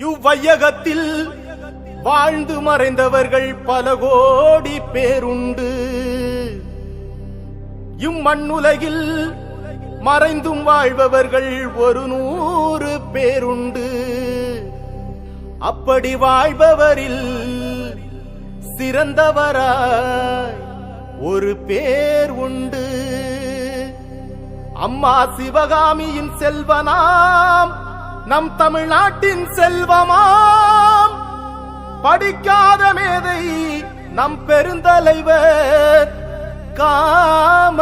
இவ்வையகத்தில் வாழ்ந்து மறைந்தவர்கள் பல கோடி பேருண்டு. இம்மண்ணுலகில் மறைந்தும் வாழ்பவர்கள் 100 பேருண்டு. அப்படி வாழ்பவரில் சிறந்தவராய் ஒரு பேர் உண்டு. அம்மா சிவகாமியின் செல்வனாம் நம் தமிழ்நாட்டின் செல்வமாம். படிக்காத மேதை நம் பெருந்தலைவர் காமராஜராம்.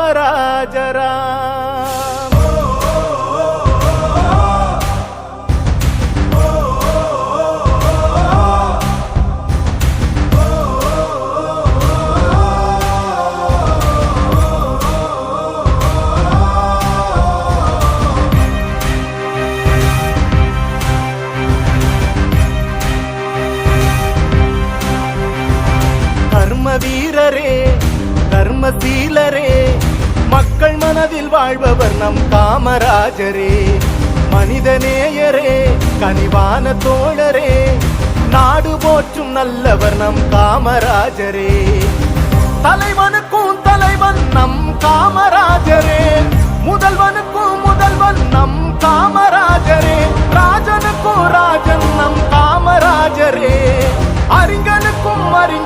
வீரரே கர்மசீலரே, மக்கள் மனதில் வாழ்பவர் நம் காமராஜரே. மனிதநேயரே கனிவான தோழரே, நாடு போற்றும் நல்லவர் நம் காமராஜரே. தலைவனுக்கும் தலைவன் நம் காமராஜரே.